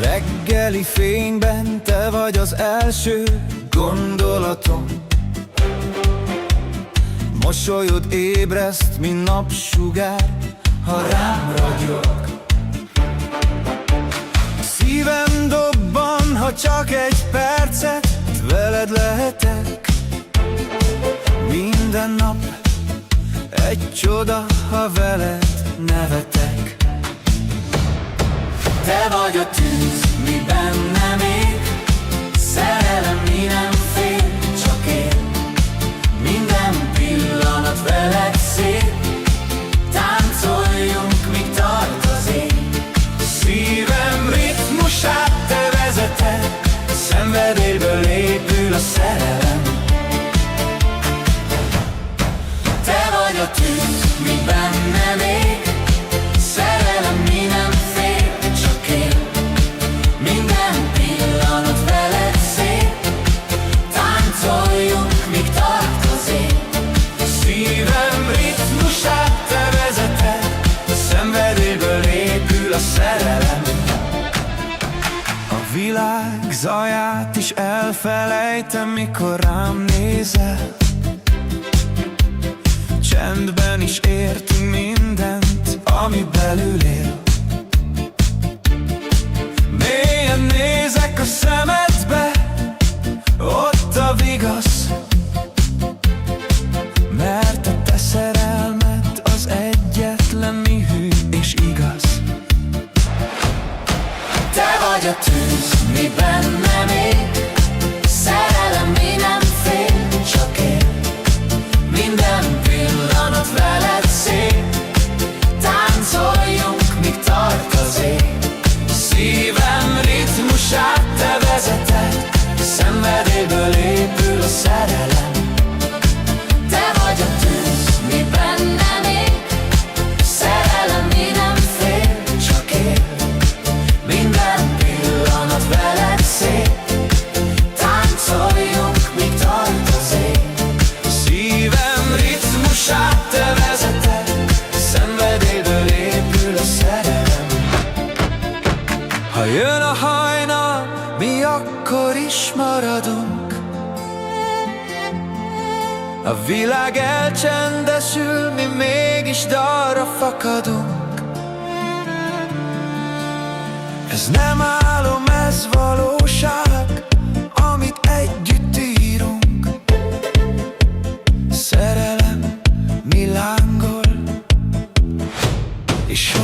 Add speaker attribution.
Speaker 1: Reggeli fényben te vagy az első gondolatom. Mosolyod ébreszt, mint napsugár, ha rám ragyog. Szívem dobban, ha csak egy percet veled lehetek. Minden nap egy csoda, ha veled nevetek. Te vagy a tűz, mi bennem ég, szerelem, mi nem fél, csak én. Minden pillanat veled szép, táncoljunk, míg tart az ég. Szívem ritmusát te vezeted, szenvedélyből épül a szerelem. Te vagy a tűz, mi bennem ég, szerelem, mi nem fél, csak én. Minden pillanat veled szép, táncoljunk, míg tart az ég. Szívem ritmusát te vezeted, szenvedélyből épül a szerelem. A világ zaját is elfelejtem, mikor rám nézel. Csendben is értünk mindent, ami belül él. Mélyen nézek a szemedbe, ott a vigasz, mert a te szerelmed az egyetlen, mi hű és igaz. Te vagy a tűz, mi bennem ég, szerelem, mi nem fél, csak én. Minden pillanat veled szép, táncoljunk, míg tart az ég. Szívem ritmusát te vezeted, szenvedélyből épül a szerelem. Te vagy a tűz, mi bennem ég, szerelem, mi nem fél, csak én. Minden pillanat veled szép, táncoljunk, míg tart az ég. Szívem ritmusát te vezeted, szenvedélyből épül a szerelem. Ha jön a hajnal, mi akkor is maradunk. A világ elcsendesül, mi mégis dalra fakadunk. Ez nem álom, ez valóság, amit együtt írunk. Szerelem, mi lángol, és